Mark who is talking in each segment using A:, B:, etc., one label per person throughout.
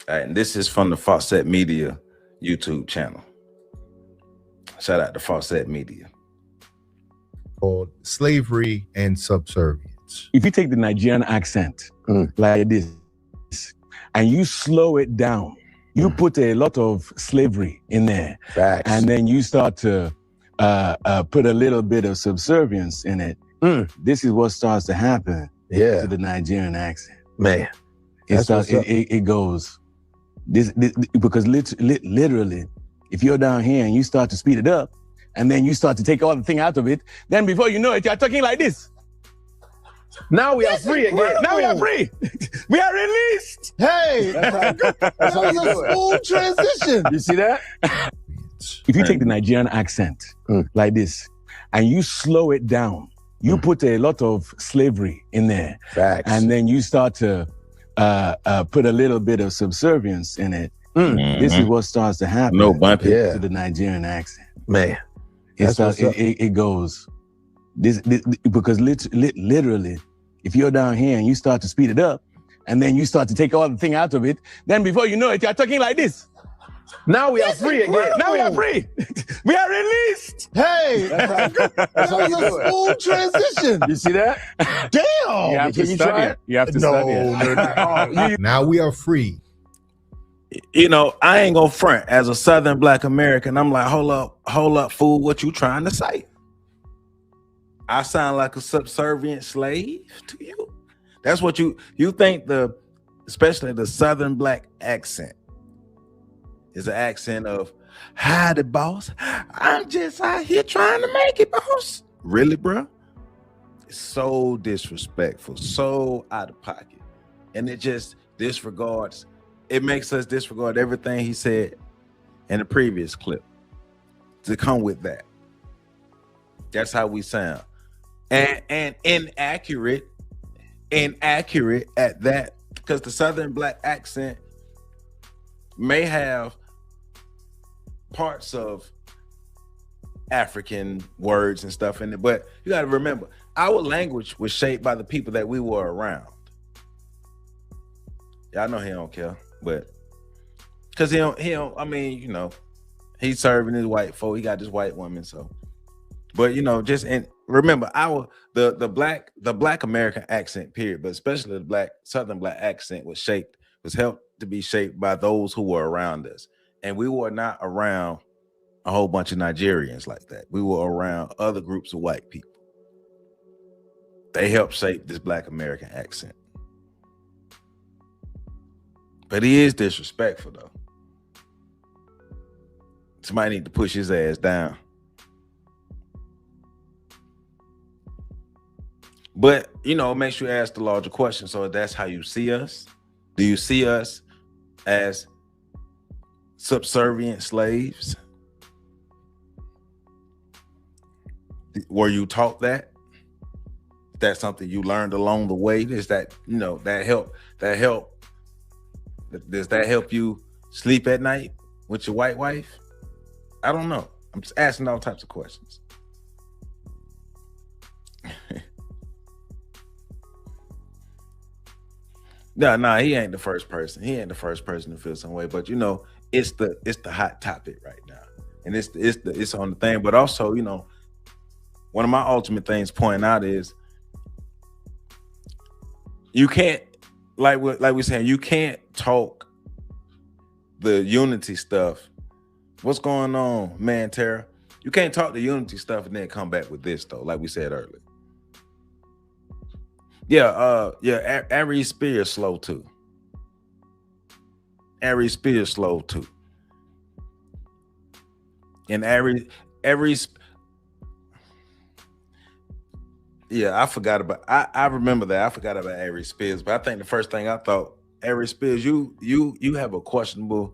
A: All right, and this is from the Fawcett Media YouTube channel. Shout out to Fawcett Media.
B: Called Slavery and Subservience.
C: If you take the Nigerian accent like this and you slow it down, you put a lot of slavery in there.
D: Facts.
C: And then you start to put a little bit of subservience in it. This is what starts to happen to the Nigerian accent.
D: Man,
C: it goes this because literally, if you're down here and you start to speed it up, and then you start to take all the thing out of it, then before you know it, you're talking like this.
D: Now we are free again.
C: Now we are free. We are released.
B: Hey, that was a smooth transition.
D: You see that?
C: If you take the Nigerian accent like this and you slow it down, you put a lot of slavery in there.
D: Facts.
C: And then you start to put a little bit of subservience in it. This is what starts to happen to the Nigerian accent.
D: Man,
C: it goes this because literally, if you're down here and you start to speed it up, and then you start to take all the thing out of it, then before you know it, you're talking like this.
D: Now we are free again.
C: Now we are free. We are released.
B: Hey, that was a smooth transition.
D: You see that?
B: Damn.
C: You have to study it. You have to study it.
B: Now we are free.
A: You know, I ain't gonna front as a Southern Black American. I'm like, hold up, fool. What you trying to say? I sound like a subservient slave to you. That's what you think especially the Southern Black accent is an accent of, hi, the boss. I'm just out here trying to make it, boss. Really, bro? It's so disrespectful, so out of pocket. And it just disregards, it makes us disregard everything he said in the previous clip to come with that. That's how we sound. And inaccurate at that, because the Southern Black accent may have parts of African words and stuff in it, but you got to remember, our language was shaped by the people that we were around. Yeah, I know he don't care, but because he don't. I mean, you know, he's serving his white folk. He got this white woman, so. But you know, and remember, the black American accent, period, but especially the Southern Black accent was helped to be shaped by those who were around us, and we were not around a whole bunch of Nigerians like that. We were around other groups of white people. They helped shape this Black American accent. But he is disrespectful, though. Somebody need to push his ass down. But, you know, make sure you ask the larger question. So that's how you see us. Do you see us as subservient slaves? Were you taught that? Is that something you learned along the way? Is that, you know, that help? Does that help you sleep at night with your white wife? I don't know. I'm just asking all types of questions. No, he ain't the first person. He ain't the first person to feel some way. But you know, it's the hot topic right now, and it's on the thing. But also, you know, one of my ultimate things pointing out is you can't, like we're saying, you can't talk the unity stuff. What's going on, man, Tara? You can't talk the unity stuff and then come back with this though, like we said earlier. Yeah, Ari Spears slow too. Ari Spears slow too. And Ari, yeah, I forgot about. I remember that. I forgot about Ari Spears, but I think the first thing I thought, Ari Spears, you have questionable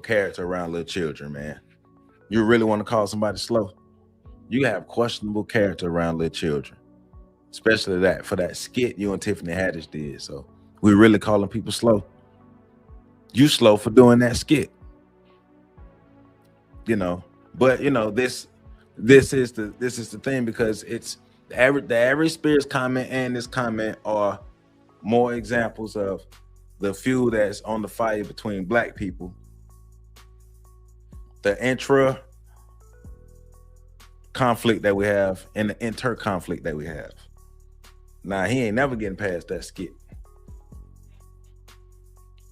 A: character around little children, man. You really want to call somebody slow? You have questionable character around little children. Especially that for that skit you and Tiffany Haddish did. So we really calling people slow. You slow for doing that skit. You know, but you know, this is the thing, because it's the Ari Spears comment and this comment are more examples of the fuel that's on the fire between black people, the intra conflict that we have and the inter conflict that we have. Now he ain't never getting past that skit.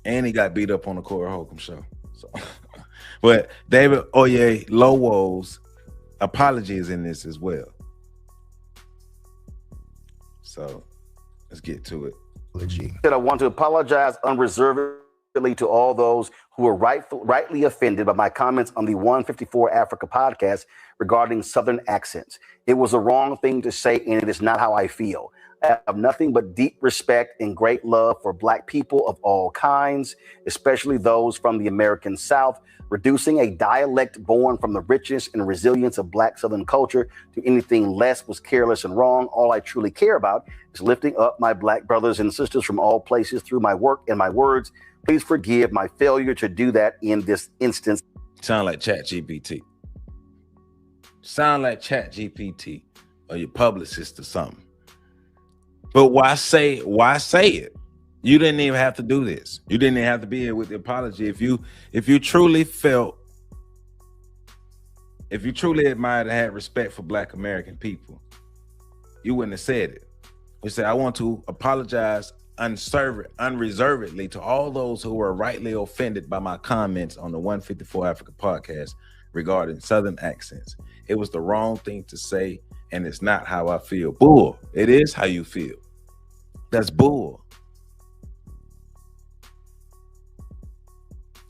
A: And he got beat up on the Corey Holcomb show. So but David Oyelowo's apology is in this as well. So let's get to it.
E: That I want to apologize unreservedly to all those who were rightly offended by my comments on the 154 Africa podcast regarding Southern accents. It was a wrong thing to say, and it is not how I feel. I have nothing but deep respect and great love for Black people of all kinds, especially those from the American South. Reducing a dialect born from the richness and resilience of Black Southern culture to anything less was careless and wrong. All I truly care about is lifting up my Black brothers and sisters from all places through my work and my words. Please forgive my failure to do that in this instance.
A: Sound like ChatGPT. Sound like ChatGPT or your publicist or something. But why say it? You didn't even have to do this. You didn't even have to be here with the apology. If you truly admired and had respect for Black American people, you wouldn't have said it. You said, I want to apologize unreservedly to all those who were rightly offended by my comments on the 154 Africa podcast regarding Southern accents. It was the wrong thing to say, and it's not how I feel. Bull. It is how you feel. That's bull.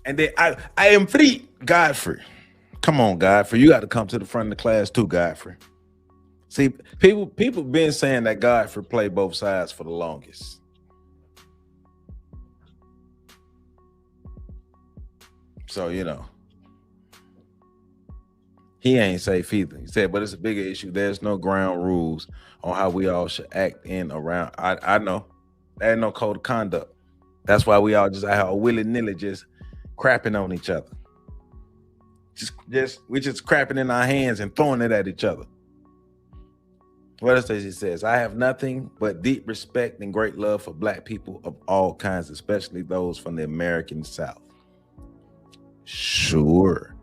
A: And then I am free, Godfrey. Come on, Godfrey. You got to come to the front of the class too, Godfrey. See, people been saying that Godfrey played both sides for the longest. So, you know, he ain't safe either. He said, but it's a bigger issue. There's no ground rules on how we all should act in around. I know. There ain't no code of conduct. That's why we all just out here willy-nilly just crapping on each other. We just crapping in our hands and throwing it at each other. What else does he says? I have nothing but deep respect and great love for Black people of all kinds, especially those from the American South. Sure.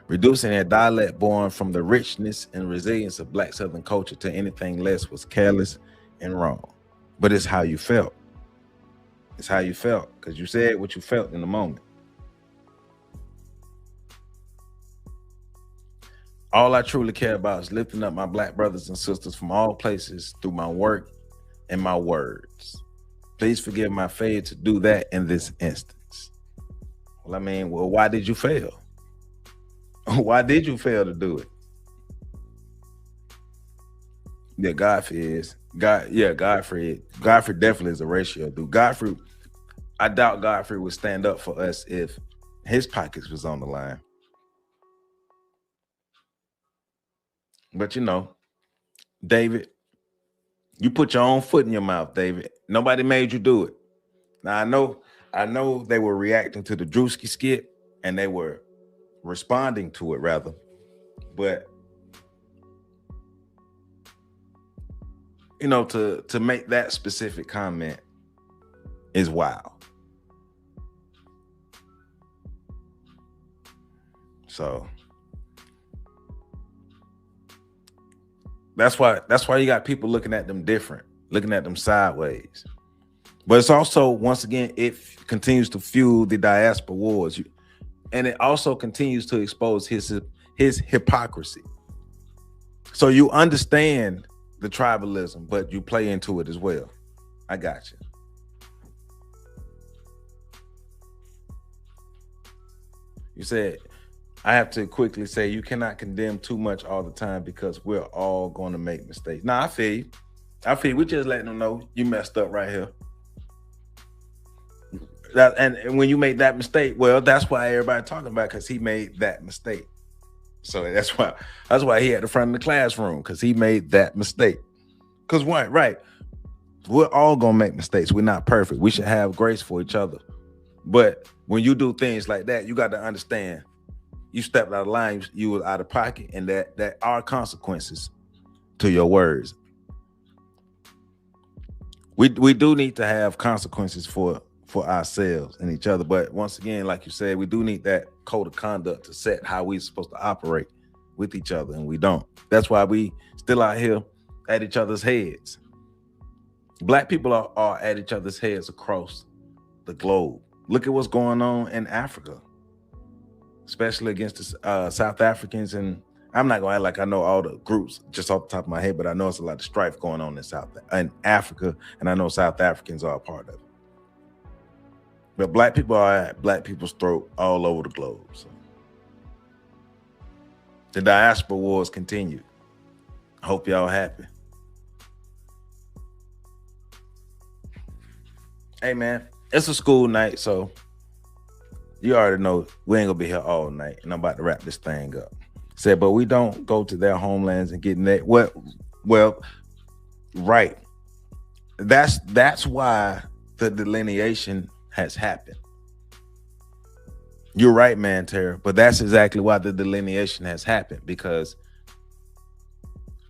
A: Reducing a dialect born from the richness and resilience of Black Southern culture to anything less was careless and wrong. But it's how you felt. It's how you felt, because you said what you felt in the moment. All I truly care about is lifting up my Black brothers and sisters from all places through my work and my words. Please forgive my failure to do that in this instance. Well, why did you fail? Why did you fail to do it? Yeah, Godfrey definitely is a ratio dude. I doubt Godfrey would stand up for us if his pockets was on the line. But you know, David, you put your own foot in your mouth, David. Nobody made you do it. Now I know they were reacting to the Drewski skit and they were responding to it rather, but you know, to make that specific comment is wild. So that's why you got people looking at them different, looking at them sideways. But it's also, once again, it continues to fuel the diaspora wars. And it also continues to expose his hypocrisy. So you understand the tribalism, but you play into it as well. I got you. You said, I have to quickly say, you cannot condemn too much all the time because we're all going to make mistakes. Nah, I feel you. We just letting them know you messed up right here. And when you make that mistake, well, that's why everybody talking about, because he made that mistake. So that's why he at the front of the classroom, because he made that mistake. Because what, right? We're all gonna make mistakes. We're not perfect. We should have grace for each other. But when you do things like that, you got to understand, you stepped out of line, you were out of pocket, and that are consequences to your words. we do need to have consequences for ourselves and each other. But once again, like you said, we do need that code of conduct to set how we're supposed to operate with each other, and we don't. That's why we still out here at each other's heads. Black people are at each other's heads across the globe. Look at what's going on in Africa, especially against the South Africans. And I'm not gonna act like I know all the groups just off the top of my head, but I know it's a lot of strife going on in Africa, and I know South Africans are a part of it. But black people are at black people's throat all over the globe. So the diaspora wars continue. I hope y'all happy. Hey man, it's a school night, so you already know we ain't gonna be here all night, and I'm about to wrap this thing up. Said, but we don't go to their homelands and get that. Well, right. That's why the delineation has happened. You're right, man, Tara. But that's exactly why the delineation has happened, because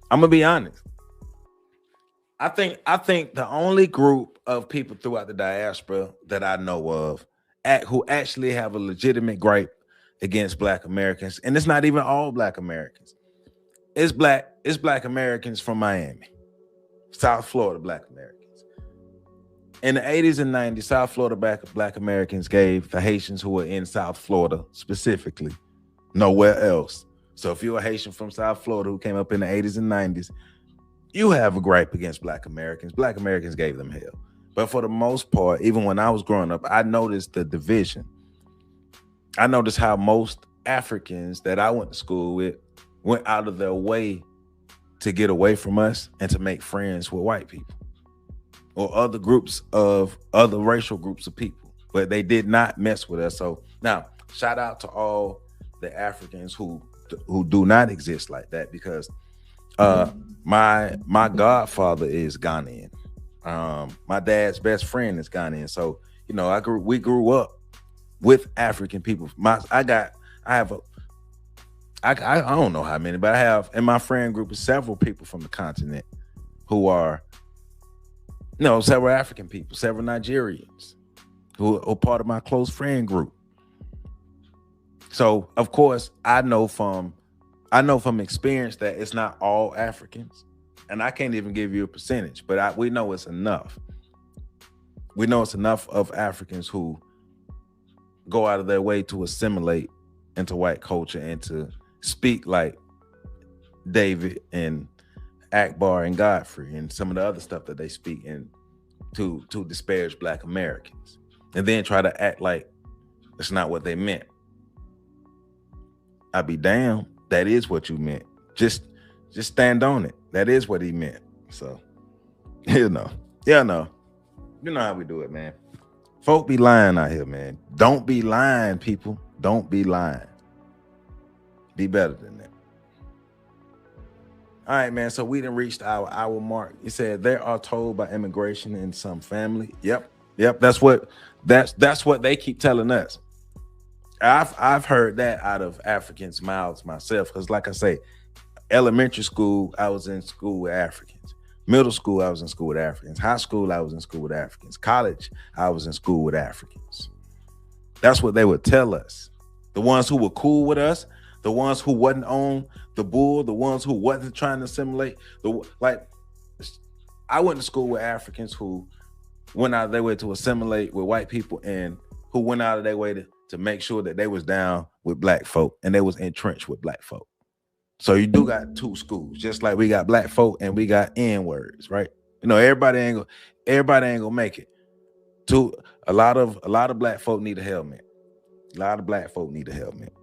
A: I'm gonna be honest. I think the only group of people throughout the diaspora that I know of who actually have a legitimate gripe against Black Americans, and it's not even all Black Americans. It's Black Americans from Miami, South Florida Black Americans. In the 80s and 90s, South Florida Black Americans gave the Haitians who were in South Florida specifically nowhere else. So if you're a Haitian from South Florida who came up in the 80s and 90s, you have a gripe against Black Americans. Black Americans gave them hell. But for the most part, even when I was growing up, I noticed the division. I noticed how most Africans that I went to school with went out of their way to get away from us and to make friends with white people or other racial groups of people, but they did not mess with us. So now, shout out to all the Africans who do not exist like that, because my godfather is Ghanaian. My dad's best friend is Ghanaian. So, you know, we grew up with African people. I don't know how many, but I have in my friend group several people from the continent who are, you know, several African people, several Nigerians who are part of my close friend group. So of course I know from experience that it's not all Africans, and I can't even give you a percentage, but we know it's enough. We know it's enough of Africans who go out of their way to assimilate into white culture and to speak like David and Akbar and Godfrey and some of the other stuff that they speak in to disparage Black Americans, and then try to act like it's not what they meant. I'd be damned. That is what you meant. Just stand on it. That is what he meant. So, you know how we do it, man. Folk be lying out here, man. Don't be lying, people. Don't be lying. Be better than that. All right, man. So we done reached our hour mark. He said they are told by immigration in some family. Yep. That's what they keep telling us. I've heard that out of Africans' mouths myself, because like I say, elementary school, I was in school with Africans. Middle school, I was in school with Africans. High school, I was in school with Africans. College, I was in school with Africans. That's what they would tell us. The ones who were cool with us, the ones who wasn't on the bull, the ones who wasn't trying to assimilate. I went to school with Africans who went out of their way to assimilate with white people, and who went out of their way to make sure that they was down with Black folk and they was entrenched with Black folk. So you do got two schools, just like we got Black folk and we got N-words, right? You know, everybody ain't gonna make it. A lot of Black folk need a helmet. A lot of Black folk need a helmet.